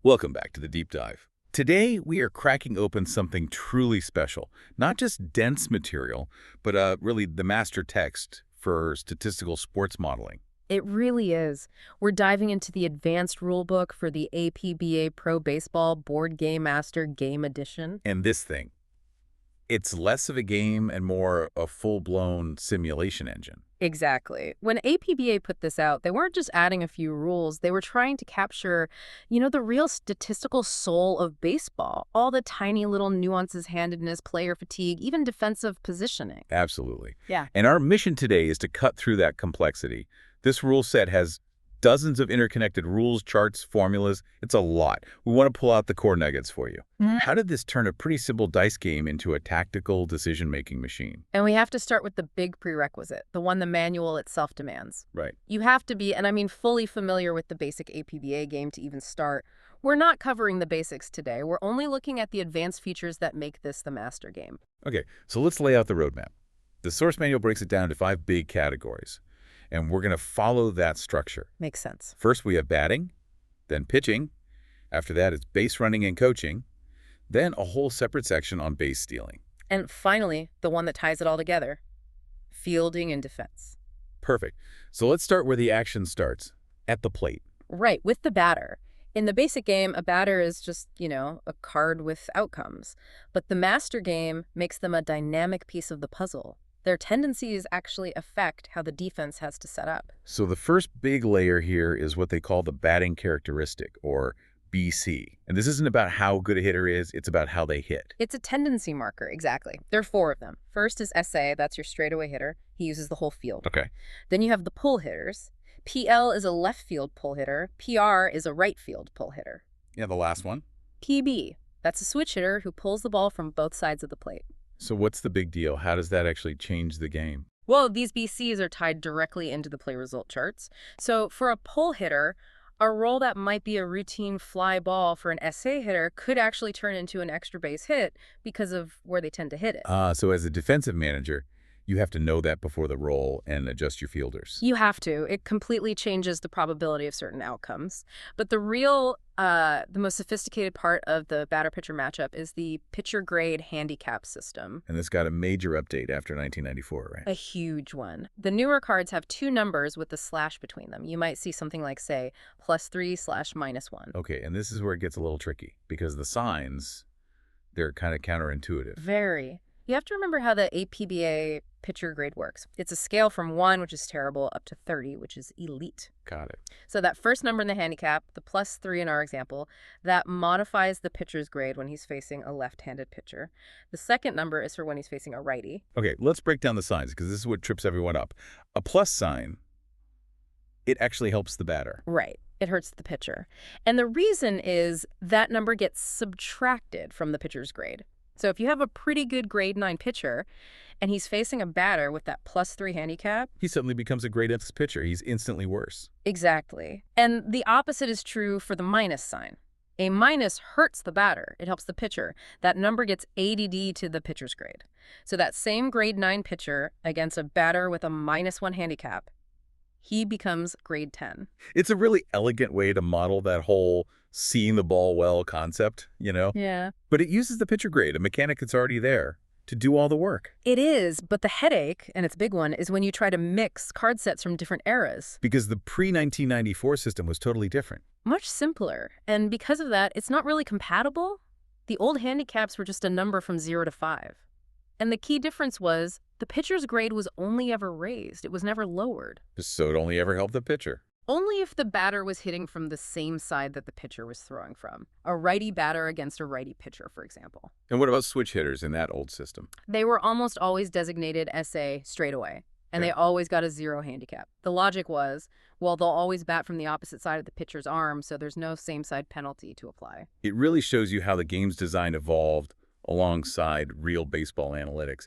Welcome back to the Deep Dive. Today, we are cracking open something truly special. Not just dense material, but really the master text for statistical sports modeling. It really is. We're diving into the advanced rulebook for the APBA Pro Baseball Board Game Master Game Edition. And this thing, it's less of a game and more a full-blown simulation engine. Exactly. When APBA put this out, they weren't just adding a few rules. They were trying to capture, the real statistical soul of baseball. All the tiny little nuances, handedness, player fatigue, even defensive positioning. Absolutely. Yeah. And our mission today is to cut through that complexity. This rule set has dozens of interconnected rules, charts, formulas. It's a lot. We want to pull out the core nuggets for you. How did this turn a pretty simple dice game into a tactical decision-making machine? And we have to start with the big prerequisite, the one the manual itself demands. Right. You have to be, and I mean fully familiar with the basic APBA game to even start. We're not covering the basics today. We're only looking at the advanced features that make this the master game. Okay, so let's lay out the roadmap. The source manual breaks it down into 5 big categories, and we're going to follow that structure. Makes sense. First, we have batting, then pitching. After that, it's base running and coaching. Then a whole separate section on base stealing. And finally, the one that ties it all together, fielding and defense. Perfect. So let's start where the action starts, at the plate. Right, with the batter. In the basic game, a batter is just, a card with outcomes. But the master game makes them a dynamic piece of the puzzle. Their tendencies actually affect how the defense has to set up. So the first big layer here is what they call the batting characteristic, or BC. And this isn't about how good a hitter is, it's about how they hit. It's a tendency marker, exactly. There are 4 of them. First is SA, that's your straightaway hitter. He uses the whole field. Okay. Then you have the pull hitters. PL is a left field pull hitter. PR is a right field pull hitter. Yeah, the last one. PB, that's a switch hitter who pulls the ball from both sides of the plate. So what's the big deal? How does that actually change the game? Well, these BCs are tied directly into the play result charts. So for a pull hitter, a role that might be a routine fly ball for an SA hitter could actually turn into an extra base hit because of where they tend to hit it. So as a defensive manager, you have to know that before the roll and adjust your fielders. You have to. It completely changes the probability of certain outcomes. But the most sophisticated part of the batter-pitcher matchup is the pitcher grade handicap system. And this got a major update after 1994, right? A huge one. The newer cards have 2 numbers with the slash between them. You might see something like, say, +3/-1. Okay, and this is where it gets a little tricky, because the signs, they're kind of counterintuitive. Very. You have to remember how the APBA pitcher grade works. It's a scale from 1, which is terrible, up to 30, which is elite. Got it. So that first number in the handicap, the +3 in our example, that modifies the pitcher's grade when he's facing a left-handed pitcher. The second number is for when he's facing a righty. Okay, let's break down the signs, because this is what trips everyone up. A plus sign, it actually helps the batter. Right. It hurts the pitcher. And the reason is that number gets subtracted from the pitcher's grade. So if you have a pretty good grade 9 pitcher and he's facing a batter with that +3 handicap, He suddenly becomes a great pitcher. He's instantly worse. exactly. And the opposite is true for the minus sign. A minus hurts the batter. It helps the pitcher. That number gets ADD to the pitcher's grade. So that same grade 9 pitcher against a batter with a -1 handicap, he becomes grade 10. It's a really elegant way to model that whole seeing the ball well concept, Yeah. But it uses the pitcher grade, a mechanic that's already there, to do all the work. It is, but the headache, and it's a big one, is when you try to mix card sets from different eras. Because the pre-1994 system was totally different. Much simpler. And because of that, it's not really compatible. The old handicaps were just a number from 0 to 5. And the key difference was the pitcher's grade was only ever raised. It was never lowered. So it only ever helped the pitcher. Only if the batter was hitting from the same side that the pitcher was throwing from. A righty batter against a righty pitcher, for example. And what about switch hitters in that old system? They were almost always designated SA straight away, and they always got a 0 handicap. The logic was, well, they'll always bat from the opposite side of the pitcher's arm, so there's no same-side penalty to apply. It really shows you how the game's design evolved alongside real baseball analytics.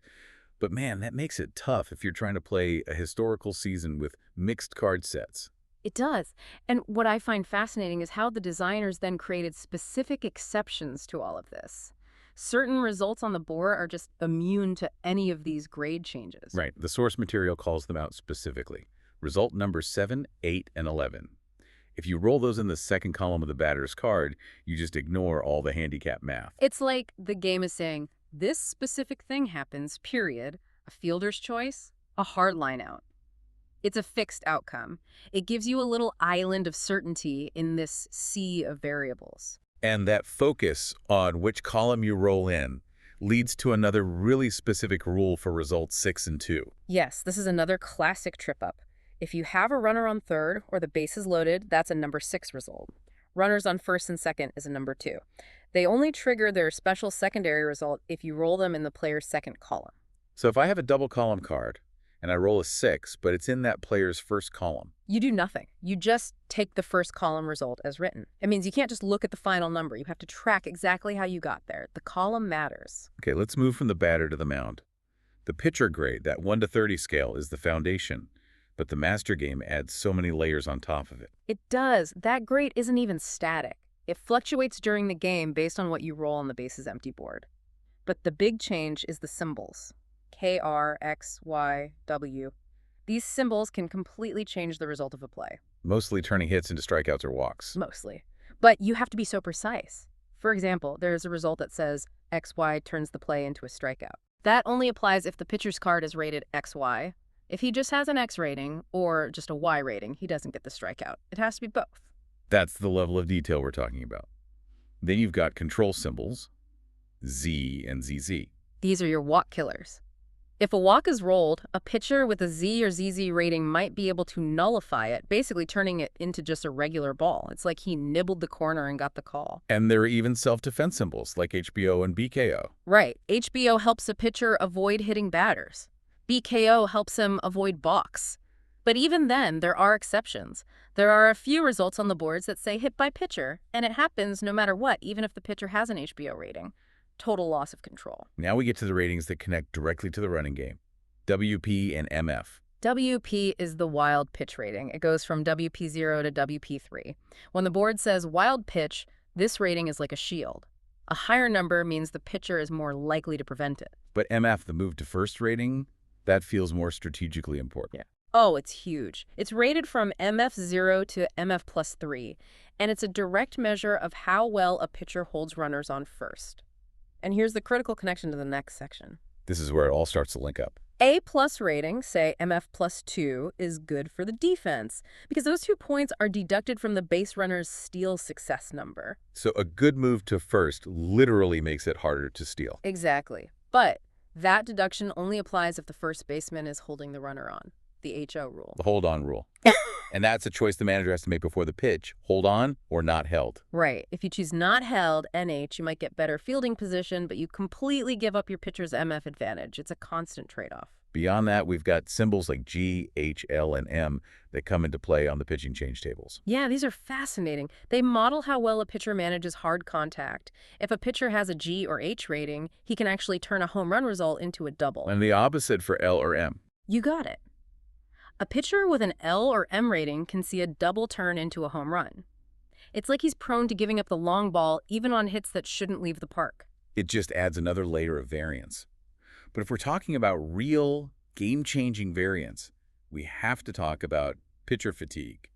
But man, that makes it tough if you're trying to play a historical season with mixed card sets. It does. And what I find fascinating is how the designers then created specific exceptions to all of this. Certain results on the board are just immune to any of these grade changes. Right. The source material calls them out specifically. Result numbers 7, 8, and 11. If you roll those in the second column of the batter's card, you just ignore all the handicap math. It's like the game is saying, this specific thing happens, period. A fielder's choice, a hard line out. It's a fixed outcome. It gives you a little island of certainty in this sea of variables. And that focus on which column you roll in leads to another really specific rule for results 6 and 2. Yes, this is another classic trip-up. If you have a runner on third or the base is loaded, that's a number 6 result. Runners on first and second is a number 2. They only trigger their special secondary result if you roll them in the player's second column. So if I have a double column card and I roll a 6, but it's in that player's first column, You do nothing. You just take the first column result as written. It means you can't just look at the final number. You have to track exactly how you got there. The column matters. okay, let's move from the batter to the mound. The pitcher grade, that 1 to 30 scale, is the foundation, but the master game adds so many layers on top of it. It does. That grade isn't even static. It fluctuates during the game based on what you roll on the base's empty board. But the big change is the symbols. K, R, X, Y, W. These symbols can completely change the result of a play. Mostly turning hits into strikeouts or walks. Mostly. But you have to be so precise. For example, there's a result that says XY turns the play into a strikeout. That only applies if the pitcher's card is rated XY. If he just has an X rating or just a Y rating, he doesn't get the strikeout. It has to be both. That's the level of detail we're talking about. Then you've got control symbols, Z and ZZ. These are your walk killers. If a walk is rolled, a pitcher with a Z or ZZ rating might be able to nullify it, basically turning it into just a regular ball. It's like he nibbled the corner and got the call. And there are even self-defense symbols like HBO and BKO. Right. HBO helps a pitcher avoid hitting batters. BKO helps him avoid balks. But even then, there are exceptions. There are a few results on the boards that say hit by pitcher, and it happens no matter what, even if the pitcher has an HBO rating. Total loss of control. Now we get to the ratings that connect directly to the running game, WP and MF. WP is the wild pitch rating. It goes from WP0 to WP3. When the board says wild pitch, this rating is like a shield. A higher number means the pitcher is more likely to prevent it. But MF, the move to first rating, that feels more strategically important. Yeah. Oh, it's huge. It's rated from MF0 to MF plus 3, and it's a direct measure of how well a pitcher holds runners on first. And here's the critical connection to the next section. This is where it all starts to link up. A+ rating, say MF plus 2, is good for the defense because those 2 points are deducted from the base runner's steal success number. So a good move to first literally makes it harder to steal. Exactly. But that deduction only applies if the first baseman is holding the runner on, the HO rule. The hold-on rule. And that's a choice the manager has to make before the pitch. Hold on or not held. Right. If you choose not held, NH, you might get better fielding position, but you completely give up your pitcher's MF advantage. It's a constant trade-off. Beyond that, we've got symbols like G, H, L, and M that come into play on the pitching change tables. Yeah, these are fascinating. They model how well a pitcher manages hard contact. If a pitcher has a G or H rating, he can actually turn a home run result into a double. And the opposite for L or M. You got it. A pitcher with an L or M rating can see a double turn into a home run. It's like he's prone to giving up the long ball even on hits that shouldn't leave the park. It just adds another layer of variance. But if we're talking about real, game-changing variance, we have to talk about pitcher fatigue,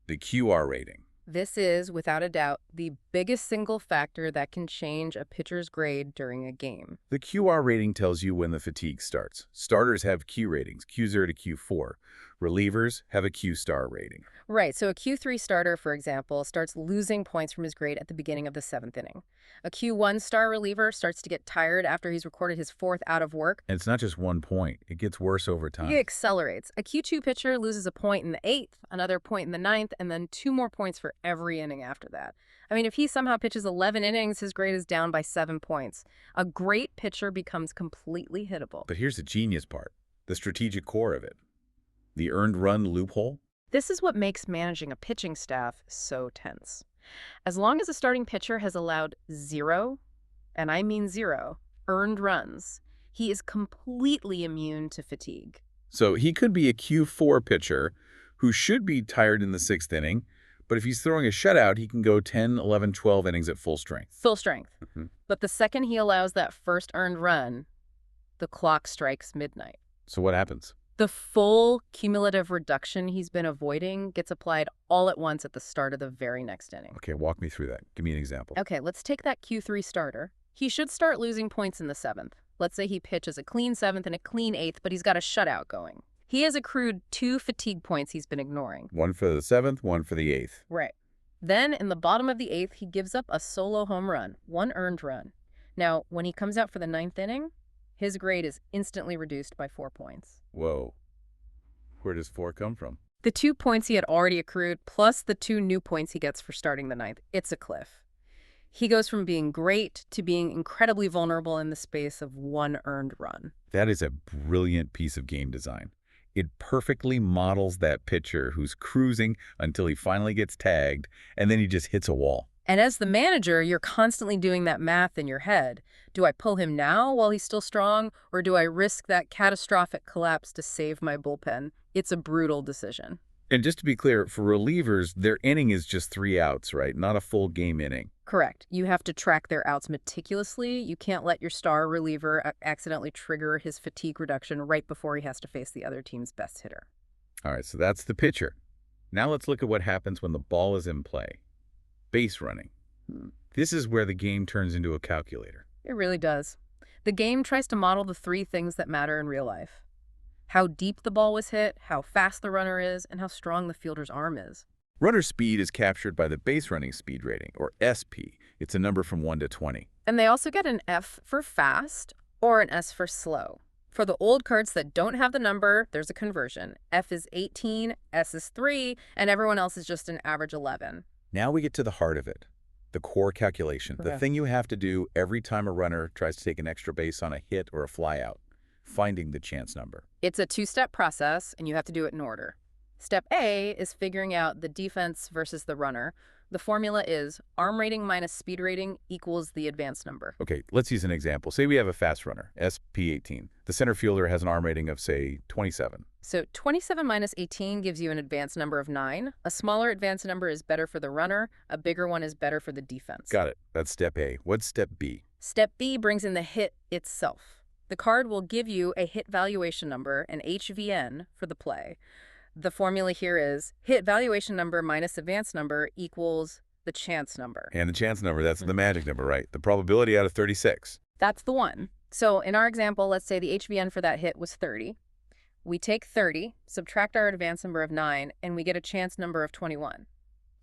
the QR rating. This is, without a doubt, the biggest single factor that can change a pitcher's grade during a game. The QR rating tells you when the fatigue starts. Starters have Q ratings, Q0 to Q4. Relievers have a Q-star rating. Right, so a Q3 starter, for example, starts losing points from his grade at the beginning of the 7th inning. A Q1 star reliever starts to get tired after he's recorded his 4th out of work. And it's not just 1 point. It gets worse over time. He accelerates. A Q2 pitcher loses a point in the 8th, another point in the 9th, and then 2 more points for every inning after that. I mean, if he somehow pitches 11 innings, his grade is down by 7 points. A great pitcher becomes completely hittable. But here's the genius part, the strategic core of it. The earned run loophole. This is what makes managing a pitching staff so tense. As long as a starting pitcher has allowed 0, and I mean 0, earned runs, he is completely immune to fatigue. So he could be a Q4 pitcher who should be tired in the 6th inning, but if he's throwing a shutout, he can go 10, 11, 12 innings at full strength. Full strength. Mm-hmm. But the second he allows that first earned run, the clock strikes midnight. So what happens? The full cumulative reduction he's been avoiding gets applied all at once at the start of the very next inning. Okay, walk me through that. Give me an example. Okay, let's take that Q3 starter. He should start losing points in the seventh. Let's say he pitches a clean seventh and a clean eighth, but he's got a shutout going. He has accrued 2 fatigue points he's been ignoring. One for the seventh, one for the eighth. Right. Then, in the bottom of the eighth, he gives up a solo home run, 1 earned run. Now, when he comes out for the ninth inning, his grade is instantly reduced by 4 points. Whoa. Where does 4 come from? The 2 points he had already accrued, plus the 2 new points he gets for starting the ninth. It's a cliff. He goes from being great to being incredibly vulnerable in the space of 1 earned run. That is a brilliant piece of game design. It perfectly models that pitcher who's cruising until he finally gets tagged, and then he just hits a wall. And as the manager, you're constantly doing that math in your head. Do I pull him now while he's still strong, or do I risk that catastrophic collapse to save my bullpen? It's a brutal decision. And just to be clear, for relievers, their inning is just 3 outs, right? Not a full game inning. Correct. You have to track their outs meticulously. You can't let your star reliever accidentally trigger his fatigue reduction right before he has to face the other team's best hitter. All right, so that's the pitcher. Now let's look at what happens when the ball is in play. Base running. This is where the game turns into a calculator. It really does. The game tries to model the 3 things that matter in real life: how deep the ball was hit, how fast the runner is, and how strong the fielder's arm is. Runner speed is captured by the base running speed rating, or SP. It's a number from 1 to 20. And they also get an F for fast or an S for slow. For the old cards that don't have the number, there's a conversion. F is 18, S is 3, and everyone else is just an average 11. Now we get to the heart of it, the core calculation, the thing you have to do every time a runner tries to take an extra base on a hit or a flyout, finding the chance number. It's a 2-step process, and you have to do it in order. Step A is figuring out the defense versus the runner. The formula is arm rating minus speed rating equals the advance number. Okay, let's use an example. Say we have a fast runner, SP18. The center fielder has an arm rating of, say, 27. So 27 minus 18 gives you an advance number of 9. A smaller advance number is better for the runner. A bigger one is better for the defense. Got it. That's step A. What's step B? Step B brings in the hit itself. The card will give you a hit valuation number, an HVN, for the play. The formula here is hit valuation number minus advance number equals the chance number. And the chance number, that's the magic number, right? The probability out of 36. That's the one. So in our example, let's say the HVN for that hit was 30. We take 30, subtract our advance number of 9, and we get a chance number of 21.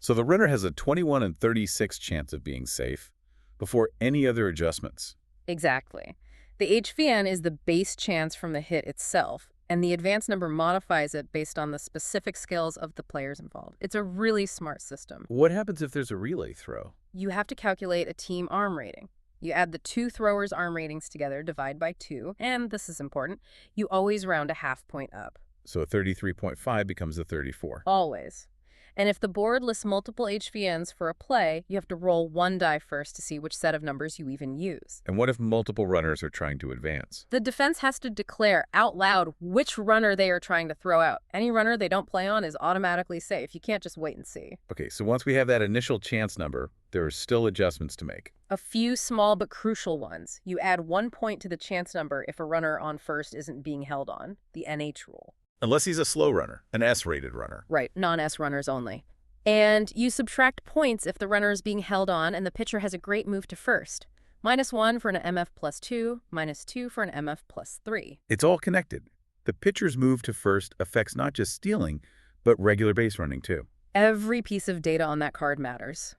So the runner has a 21 and 36 chance of being safe before any other adjustments. Exactly. The HVN is the base chance from the hit itself, and the advance number modifies it based on the specific skills of the players involved. It's a really smart system. What happens if there's a relay throw? You have to calculate a team arm rating. You add the 2 throwers' arm ratings together, divide by 2, and this is important, you always round a half point up. So a 33.5 becomes a 34. Always. And if the board lists multiple HVNs for a play, you have to roll 1 die first to see which set of numbers you even use. And what if multiple runners are trying to advance? The defense has to declare out loud which runner they are trying to throw out. Any runner they don't play on is automatically safe. You can't just wait and see. Okay, so once we have that initial chance number, there are still adjustments to make. A few small but crucial ones. You add 1 point to the chance number if a runner on first isn't being held on, the NH rule. Unless he's a slow runner, an S-rated runner. Right, non-S runners only. And you subtract points if the runner is being held on and the pitcher has a great move to first. -1 for an MF +2, -2 for an MF +3. It's all connected. The pitcher's move to first affects not just stealing, but regular base running too. Every piece of data on that card matters.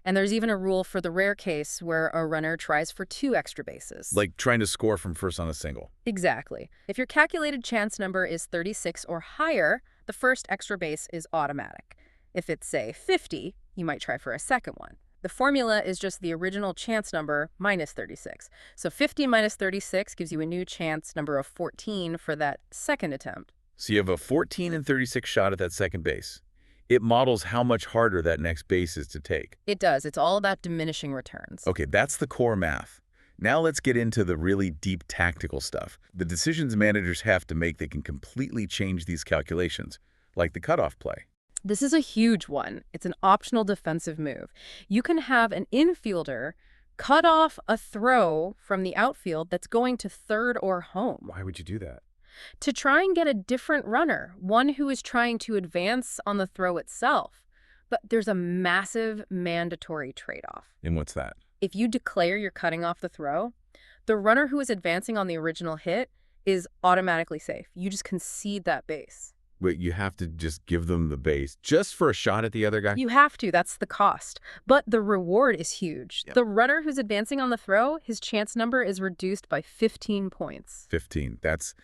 And there's even a rule for the rare case where a runner tries for 2 extra bases. Like trying to score from first on a single. Exactly. If your calculated chance number is 36 or higher, the first extra base is automatic. If it's, say, 50, you might try for a second one. The formula is just the original chance number minus 36. So 50 minus 36 gives you a new chance number of 14 for that second attempt. So you have a 14 and 36 shot at that second base. It models how much harder that next base is to take. It does. It's all about diminishing returns. Okay, that's the core math. Now let's get into the really deep tactical stuff. The decisions managers have to make that can completely change these calculations, like the cutoff play. This is a huge one. It's an optional defensive move. You can have an infielder cut off a throw from the outfield that's going to third or home. Why would you do that? To try and get a different runner, one who is trying to advance on the throw itself. But there's a massive mandatory trade-off. And what's that? If you declare you're cutting off the throw, the runner who is advancing on the original hit is automatically safe. You just concede that base. But you have to just give them the base just for a shot at the other guy? You have to. That's the cost. But the reward is huge. Yep. The runner who's advancing on the throw, his chance number is reduced by 15 points. 15. That's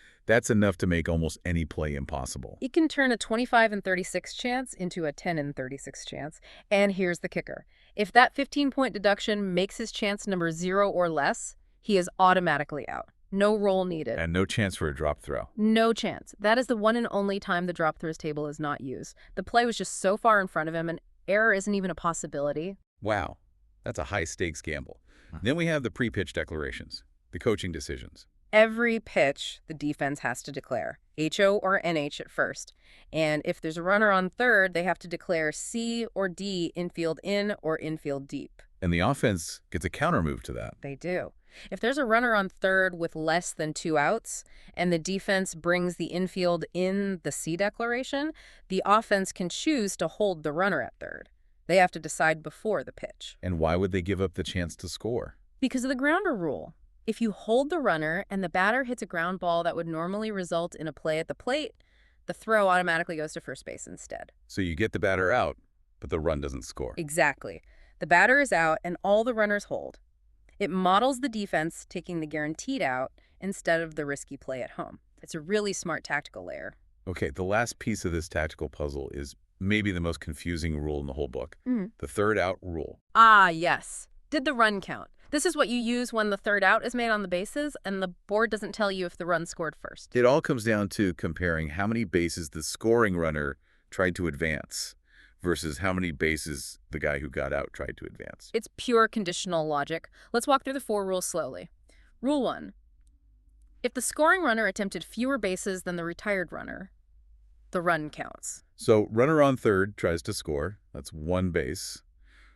enough to make almost any play impossible. It can turn a 25 and 36 chance into a 10 and 36 chance. And here's the kicker. If that 15-point deduction makes his chance number 0 or less, he is automatically out. No roll needed. And no chance for a drop throw. No chance. That is the one and only time the drop throws table is not used. The play was just so far in front of him, and error isn't even a possibility. Wow. That's a high-stakes gamble. Then we have the pre-pitch declarations, the coaching decisions. Every pitch, the defense has to declare HO or NH at first. And if there's a runner on third, they have to declare C or D, infield in or infield deep. And the offense gets a counter move to that. They do. If there's a runner on third with less than 2 outs and the defense brings the infield in the C declaration, the offense can choose to hold the runner at third. They have to decide before the pitch. And why would they give up the chance to score? Because of the grounder rule. If you hold the runner and the batter hits a ground ball that would normally result in a play at the plate, the throw automatically goes to first base instead. So you get the batter out, but the run doesn't score. Exactly. The batter is out and all the runners hold. It models the defense taking the guaranteed out instead of the risky play at home. It's a really smart tactical layer. Okay, the last piece of this tactical puzzle is maybe the most confusing rule in the whole book. The third out rule. Ah, yes. Did the run count? This is what you use when the third out is made on the bases and the board doesn't tell you if the run scored first. It all comes down to comparing how many bases the scoring runner tried to advance versus how many bases the guy who got out tried to advance. It's pure conditional logic. Let's walk through the 4 rules slowly. Rule 1. If the scoring runner attempted fewer bases than the retired runner, the run counts. So runner on third tries to score. That's 1 base.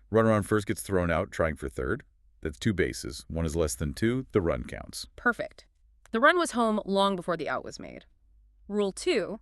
Runner on first gets thrown out trying for third. That's 2 bases. 1 is less than 2. The run counts. Perfect. The run was home long before the out was made. Rule 2.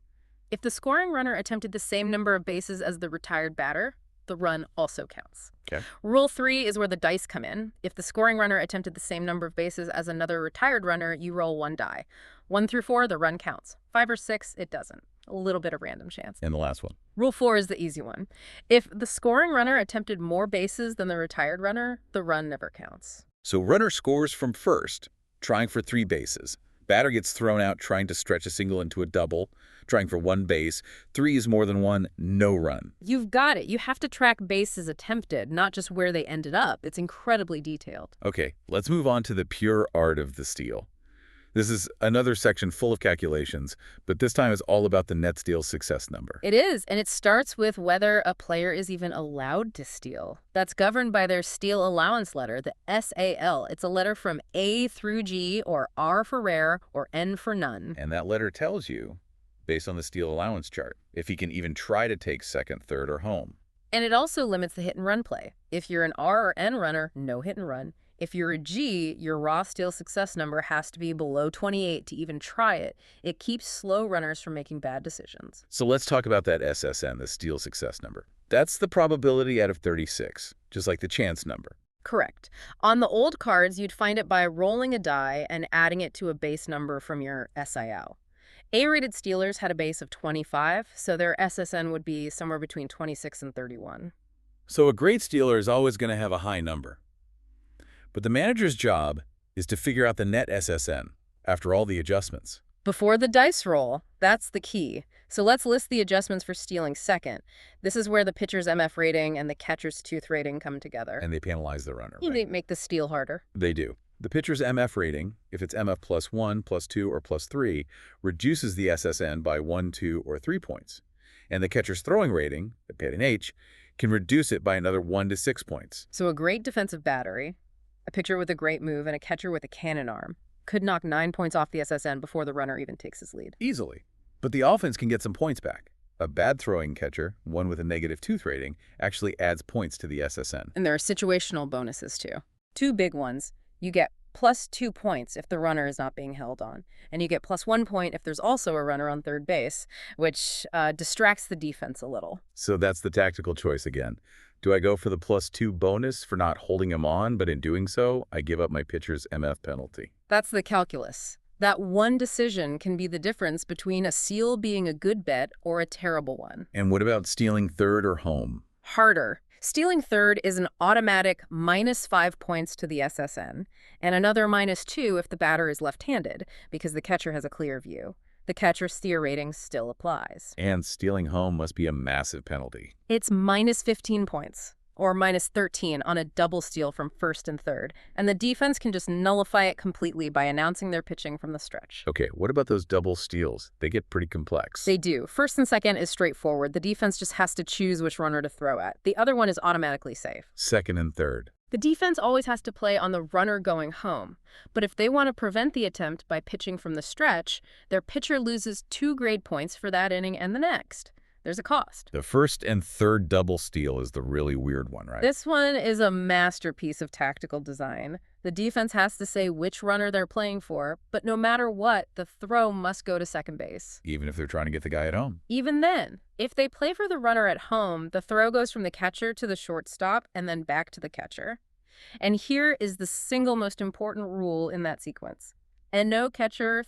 If the scoring runner attempted the same number of bases as the retired batter, the run also counts. Okay. Rule 3 is where the dice come in. If the scoring runner attempted the same number of bases as another retired runner, you roll 1 die. 1 through 4, the run counts. 5 or 6, it doesn't. A little bit of random chance. And the last one. Rule 4 is the easy one. If the scoring runner attempted more bases than the retired runner, the run never counts. So runner scores from first, trying for 3 bases. Batter gets thrown out trying to stretch a single into a double, trying for 1 base. 3 is more than 1, no run. You've got it. You have to track bases attempted, not just where they ended up. It's incredibly detailed. Okay, let's move on to the pure art of the steal. This is another section full of calculations, but this time it's all about the net steal success number. It is, and it starts with whether a player is even allowed to steal. That's governed by their steal allowance letter, the SAL. It's a letter from A through G, or R for rare, or N for none. And that letter tells you, based on the steal allowance chart, if he can even try to take second, third, or home. And it also limits the hit and run play. If you're an R or N runner, no hit and run. If you're a G, your raw steal success number has to be below 28 to even try it. It keeps slow runners from making bad decisions. So let's talk about that SSN, the steal success number. That's the probability out of 36, just like the chance number. Correct. On the old cards, you'd find it by rolling a die and adding it to a base number from your SIL. A-rated stealers had a base of 25, so their SSN would be somewhere between 26 and 31. So a great stealer is always going to have a high number. But the manager's job is to figure out the net SSN after all the adjustments. Before the dice roll, that's the key. So let's list the adjustments for stealing second. This is where the pitcher's MF rating and the catcher's tooth rating come together. And they penalize the runner, They right? make the steal harder. They do. The pitcher's MF rating, if it's MF plus 1, plus 2, or plus 3, reduces the SSN by 1, 2, or 3 points. And the catcher's throwing rating, the PNH, can reduce it by another 1 to 6 points. So a great defensive battery, a pitcher with a great move, and a catcher with a cannon arm could knock 9 points off the SSN before the runner even takes his lead. Easily. But the offense can get some points back. A bad throwing catcher, one with a negative tooth rating, actually adds points to the SSN. And there are situational bonuses too. 2 big ones. You get +2 points if the runner is not being held on. And you get +1 point if there's also a runner on third base, which distracts the defense a little. So that's the tactical choice again. Do I go for the +2 bonus for not holding him on, but in doing so, I give up my pitcher's MF penalty? That's the calculus. That one decision can be the difference between a steal being a good bet or a terrible one. And what about stealing third or home? Harder. Stealing third is an automatic -5 points to the SSN, and another -2 if the batter is left-handed, because the catcher has a clear view. The catcher's steer rating still applies. And stealing home must be a massive penalty. It's -15 points, or -13 on a double steal from first and third, and the defense can just nullify it completely by announcing they're pitching from the stretch. Okay, what about those double steals? They get pretty complex. They do. First and second is straightforward. The defense just has to choose which runner to throw at. The other one is automatically safe. Second and third. The defense always has to play on the runner going home. But if they want to prevent the attempt by pitching from the stretch, their pitcher loses 2 grade points for that inning and the next. There's a cost. The first and third double steal is the really weird one, right? This one is a masterpiece of tactical design. The defense has to say which runner they're playing for, but no matter what, the throw must go to second base. Even if they're trying to get the guy at home. Even then, if they play for the runner at home, the throw goes from the catcher to the shortstop and then back to the catcher. And here is the single most important rule in that sequence. And no catcher,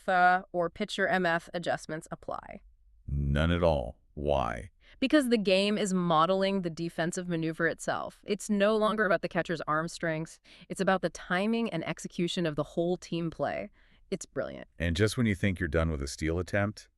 or pitcher MF adjustments apply. None at all. Why? Because the game is modeling the defensive maneuver itself. It's no longer about the catcher's arm strength. It's about the timing and execution of the whole team play. It's brilliant. And just when you think you're done with a steal attempt,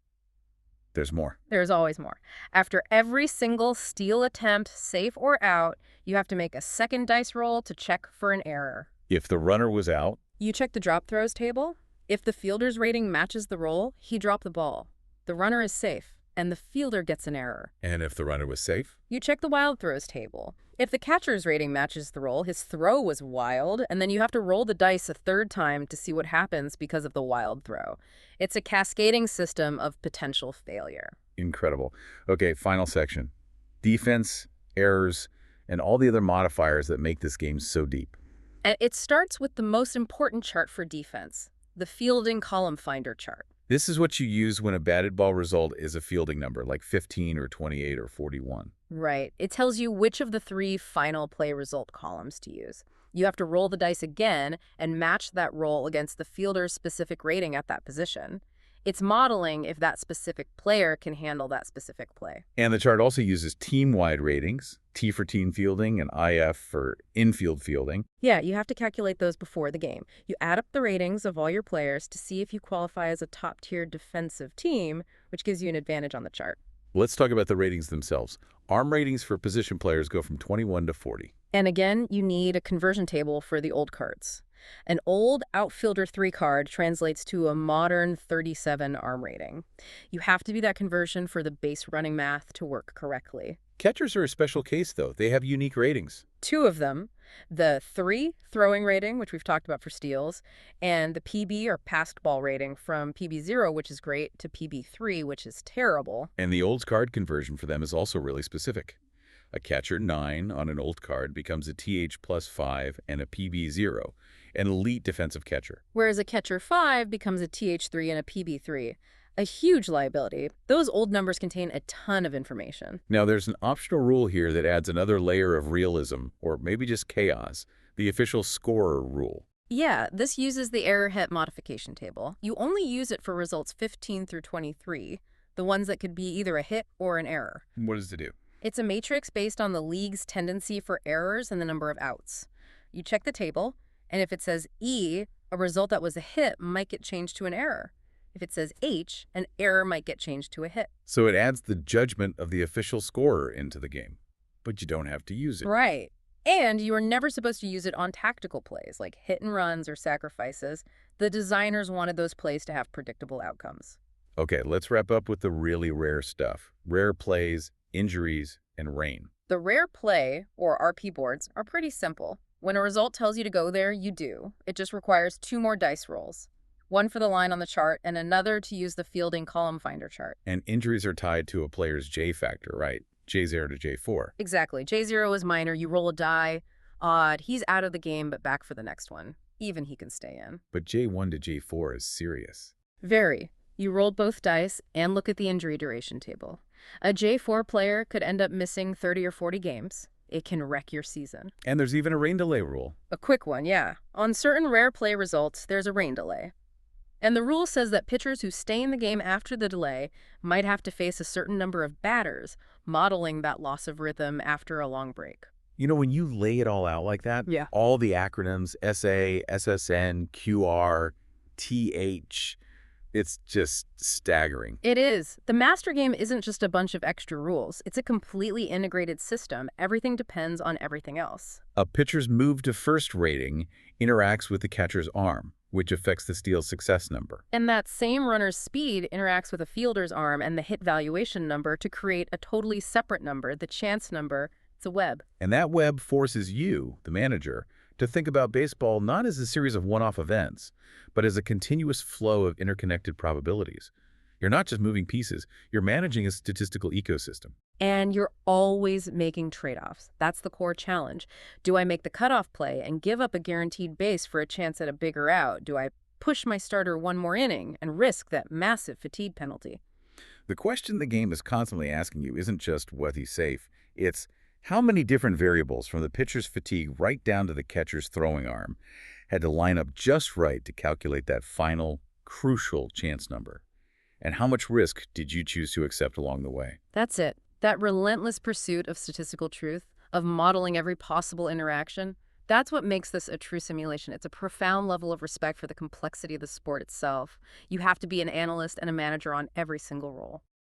there's more. There's always more. After every single steal attempt, safe or out, you have to make a second dice roll to check for an error. If the runner was out, You check the drop throws table. If the fielder's rating matches the roll, he dropped the ball. The runner is safe, and the fielder gets an error. and if the runner was safe, You check the wild throws table. If the catcher's rating matches the roll, his throw was wild, and then you have to roll the dice a third time to see what happens because of the wild throw. It's a cascading system of potential failure. incredible. Okay, final section. Defense, errors, and all the other modifiers that make this game so deep. And it starts with the most important chart for defense, the fielding column finder chart. This is what you use when a batted ball result is a fielding number, like 15 or 28 or 41. Right. It tells you which of the 3 final play result columns to use. You have to roll the dice again and match that roll against the fielder's specific rating at that position. It's modeling if that specific player can handle that specific play. And the chart also uses team-wide ratings, T for team fielding and IF for infield fielding. Yeah, you have to calculate those before the game. You add up the ratings of all your players to see if you qualify as a top-tier defensive team, which gives you an advantage on the chart. Let's talk about the ratings themselves. Arm ratings for position players go from 21 to 40. And again, you need a conversion table for the old cards. An old outfielder 3 card translates to a modern 37 arm rating. You have to do that conversion for the base running math to work correctly. Catchers are a special case, though. They have unique ratings. 2 of them, the 3 throwing rating, which we've talked about for steals, and the PB or passed ball rating from PB0, which is great, to PB3, which is terrible. And the old card conversion for them is also really specific. A catcher 9 on an old card becomes a TH plus 5 and a PB0, an elite defensive catcher. Whereas a catcher 5 becomes a TH3 and a PB3. A huge liability. Those old numbers contain a ton of information. Now, there's an optional rule here that adds another layer of realism, or maybe just chaos, the official scorer rule. Yeah, this uses the error het modification table. You only use it for results 15 through 23, the ones that could be either a hit or an error. What does it do? It's a matrix based on the league's tendency for errors and the number of outs. You check the table, and if it says E, a result that was a hit might get changed to an error. If it says H, an error might get changed to a hit. So it adds the judgment of the official scorer into the game, but you don't have to use it. Right. And you are never supposed to use it on tactical plays like hit and runs or sacrifices. The designers wanted those plays to have predictable outcomes. Okay, let's wrap up with the really rare stuff. Rare plays, injuries, and rain. The rare play, or RP boards, are pretty simple. When a result tells you to go there, you do. It just requires 2 more dice rolls. One for the line on the chart and another to use the fielding column finder chart. And injuries are tied to a player's J factor, right? J0 to J4. Exactly. J0 is minor. You roll a die. Odd. He's out of the game, but back for the next one. even he can stay in. But J1 to J4 is serious. Very. You rolled both dice and look at the injury duration table. A J4 player could end up missing 30 or 40 games. It can wreck your season. And there's even a rain delay rule. A quick one, yeah. On certain rare play results, there's a rain delay. And the rule says that pitchers who stay in the game after the delay might have to face a certain number of batters, modeling that loss of rhythm after a long break. You know, when you lay it all out like that, Yeah. all the acronyms, SA, SSN, QR, TH, it's just staggering. It is. The Master Game isn't just a bunch of extra rules. It's a completely integrated system. Everything depends on everything else. A pitcher's move to first rating interacts with the catcher's arm, which affects the steal success number. And that same runner's speed interacts with a fielder's arm and the hit valuation number to create a totally separate number, the chance number. It's a web. And that web forces you, the manager, to think about baseball not as a series of one-off events, but as a continuous flow of interconnected probabilities. You're not just moving pieces, you're managing a statistical ecosystem. And you're always making trade-offs. That's the core challenge. Do I make the cutoff play and give up a guaranteed base for a chance at a bigger out? Do I push my starter one more inning and risk that massive fatigue penalty? The question the game is constantly asking you isn't just whether he's safe, it's how many different variables, from the pitcher's fatigue right down to the catcher's throwing arm, had to line up just right to calculate that final, crucial chance number? And how much risk did you choose to accept along the way? That's it. That relentless pursuit of statistical truth, of modeling every possible interaction, that's what makes this a true simulation. It's a profound level of respect for the complexity of the sport itself. You have to be an analyst and a manager on every single role.